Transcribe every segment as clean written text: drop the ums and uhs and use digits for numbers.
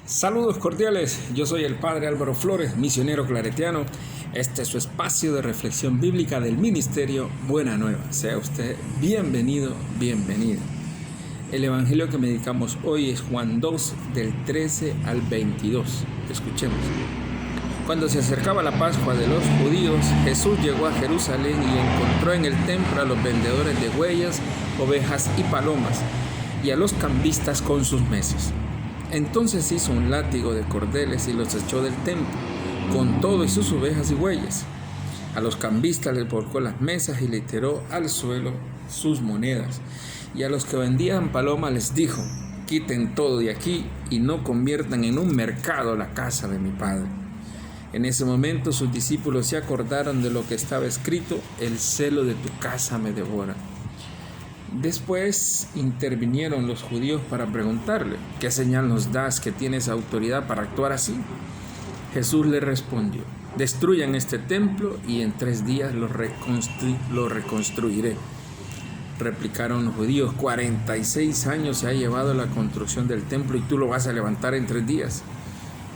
Saludos cordiales, yo soy el Padre Álvaro Flores, misionero claretiano. Este es su espacio de reflexión bíblica del Ministerio Buena Nueva. Sea usted bienvenido, bienvenida. El evangelio que meditamos hoy es Juan 2, del 13 al 22. Escuchemos. Cuando se acercaba la Pascua de los judíos, Jesús llegó a Jerusalén y encontró en el templo a los vendedores de huellas, ovejas y palomas, y a los cambistas con sus mesas. Entonces hizo un látigo de cordeles y los echó del templo, con todo y sus ovejas y bueyes. A los cambistas les volcó las mesas y le tiró al suelo sus monedas. Y a los que vendían palomas les dijo: quiten todo de aquí y no conviertan en un mercado la casa de mi Padre. En ese momento sus discípulos se acordaron de lo que estaba escrito: el celo de tu casa me devora. Después intervinieron los judíos para preguntarle: ¿qué señal nos das que tienes autoridad para actuar así? Jesús le respondió: destruyan este templo y en 3 días lo reconstruiré. Replicaron los judíos: 46 años se ha llevado la construcción del templo y tú lo vas a levantar en 3 días.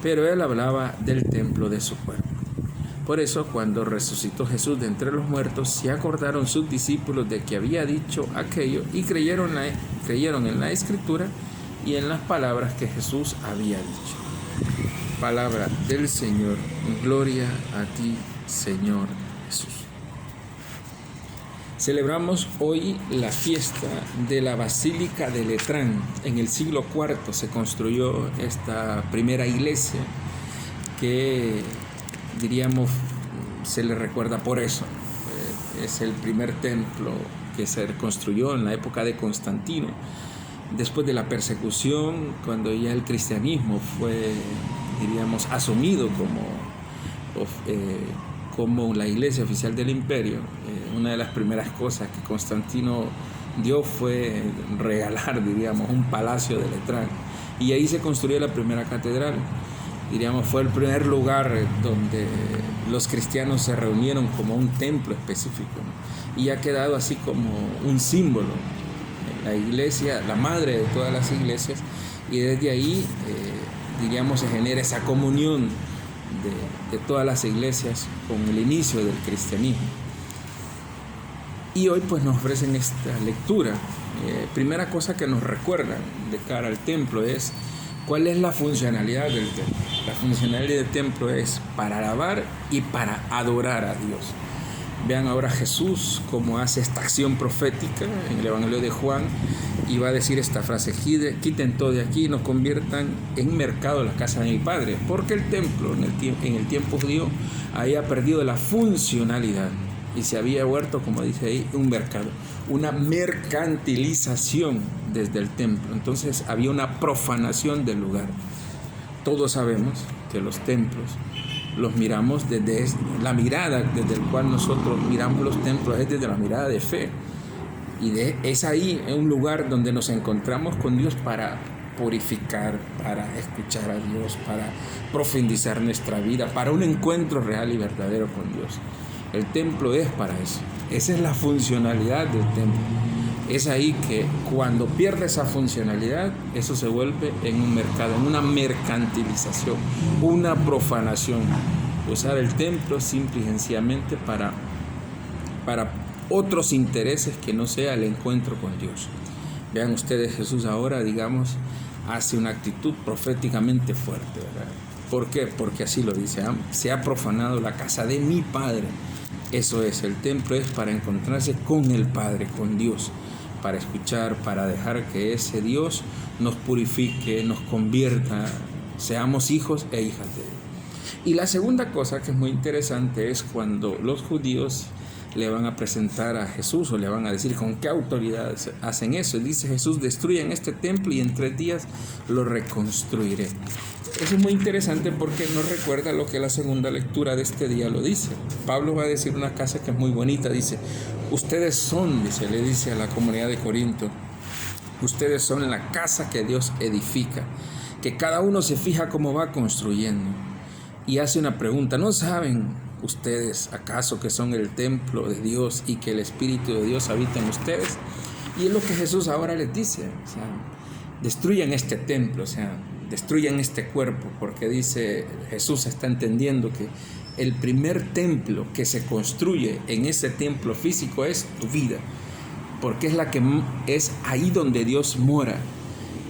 Pero él hablaba del templo de su cuerpo. Por eso, cuando resucitó Jesús de entre los muertos, se acordaron sus discípulos de que había dicho aquello y creyeron en la Escritura y en las palabras que Jesús había dicho. Palabra del Señor. Gloria a ti, Señor Jesús. Celebramos hoy la fiesta de la Basílica de Letrán. En el siglo IV se construyó esta primera iglesia que, diríamos, se le recuerda por eso. Es el primer templo que se construyó en la época de Constantino. Después de la persecución, cuando ya el cristianismo fue, diríamos, asumido como la iglesia oficial del imperio, una de las primeras cosas que Constantino dio fue regalar, diríamos, un palacio de Letrán. Y ahí se construyó la primera catedral. Diríamos, fue el primer lugar donde los cristianos se reunieron como un templo específico, ¿no? Y ha quedado así como un símbolo. La iglesia, la madre de todas las iglesias, y desde ahí, diríamos, se genera esa comunión de todas las iglesias con el inicio del cristianismo. Y hoy pues nos ofrecen esta lectura. Primera cosa que nos recuerdan de cara al templo es: ¿cuál es la funcionalidad del templo? La funcionalidad del templo es para alabar y para adorar a Dios. Vean ahora Jesús cómo hace esta acción profética en el Evangelio de Juan y va a decir esta frase: quiten todo de aquí y no conviertan en mercado la casa de mi Padre. Porque el templo en el tiempo judío había perdido la funcionalidad y se había vuelto, como dice ahí, un mercado, una mercantilización desde el templo. Entonces había una profanación del lugar. Todos sabemos que los templos los miramos desde la mirada desde el cual nosotros miramos los templos, es desde la mirada de fe. Y es ahí un lugar donde nos encontramos con Dios para purificar, para escuchar a Dios, para profundizar nuestra vida, para un encuentro real y verdadero con Dios. El templo es para eso. Esa es la funcionalidad del templo. Es ahí que cuando pierde esa funcionalidad, eso se vuelve en un mercado, en una mercantilización, una profanación. Usar el templo simple y sencillamente para otros intereses que no sea el encuentro con Dios. Vean ustedes, Jesús ahora, digamos, hace una actitud proféticamente fuerte, ¿verdad? ¿Por qué? Porque así lo dice: se ha profanado la casa de mi Padre. Eso es, el templo es para encontrarse con el Padre, con Dios, para escuchar, para dejar que ese Dios nos purifique, nos convierta, seamos hijos e hijas de Él. Y la segunda cosa que es muy interesante es cuando los judíos le van a presentar a Jesús o le van a decir con qué autoridad hacen eso. Dice Jesús: destruyan este templo y en 3 días lo reconstruiré. Eso es muy interesante porque nos recuerda lo que la segunda lectura de este día lo dice. Pablo va a decir una cosa que es muy bonita. Dice: ustedes son, le dice a la comunidad de Corinto, ustedes son la casa que Dios edifica, que cada uno se fija cómo va construyendo. Y hace una pregunta: ¿no saben ustedes acaso que son el templo de Dios y que el Espíritu de Dios habita en ustedes? Y es lo que Jesús ahora les dice: destruyan este templo, destruyan este cuerpo, porque dice Jesús está entendiendo que el primer templo que se construye en ese templo físico es tu vida, porque es ahí donde Dios mora.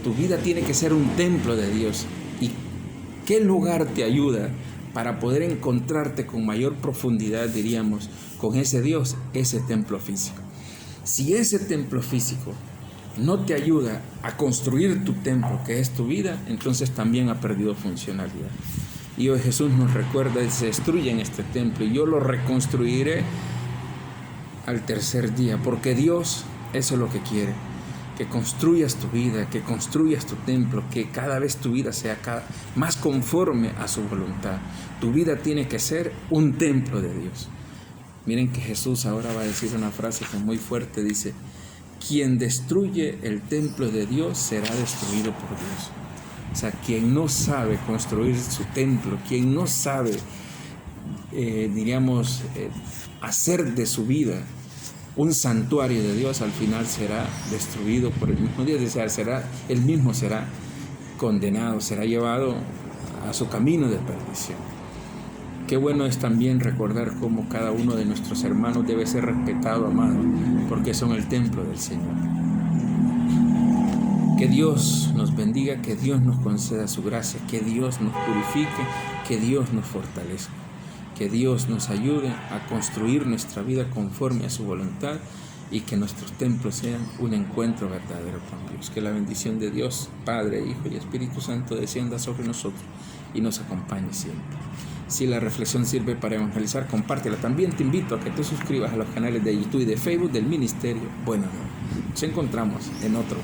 Tu vida tiene que ser un templo de Dios. ¿Y qué lugar te ayuda para poder encontrarte con mayor profundidad, diríamos, con ese Dios? Ese templo físico. Si ese templo físico no te ayuda a construir tu templo, que es tu vida, entonces también ha perdido funcionalidad. Y hoy Jesús nos recuerda, se destruyen este templo y yo lo reconstruiré al tercer día, porque Dios eso es lo que quiere, que construyas tu vida, que construyas tu templo, que cada vez tu vida sea más conforme a su voluntad. Tu vida tiene que ser un templo de Dios. Miren que Jesús ahora va a decir una frase que es muy fuerte, dice: quien destruye el templo de Dios será destruido por Dios. O sea, quien no sabe construir su templo, quien no sabe, hacer de su vida un santuario de Dios, al final será destruido por el mismo Dios. Él mismo será condenado, será llevado a su camino de perdición. Qué bueno es también recordar cómo cada uno de nuestros hermanos debe ser respetado, amado, porque son el templo del Señor. Que Dios nos bendiga, que Dios nos conceda su gracia, que Dios nos purifique, que Dios nos fortalezca, que Dios nos ayude a construir nuestra vida conforme a su voluntad y que nuestros templos sean un encuentro verdadero con Dios. Que la bendición de Dios, Padre, Hijo y Espíritu Santo descienda sobre nosotros y nos acompañe siempre. Si la reflexión sirve para evangelizar, compártela. También te invito a que te suscribas a los canales de YouTube y de Facebook del Ministerio Buena Nueva. Nos encontramos en otro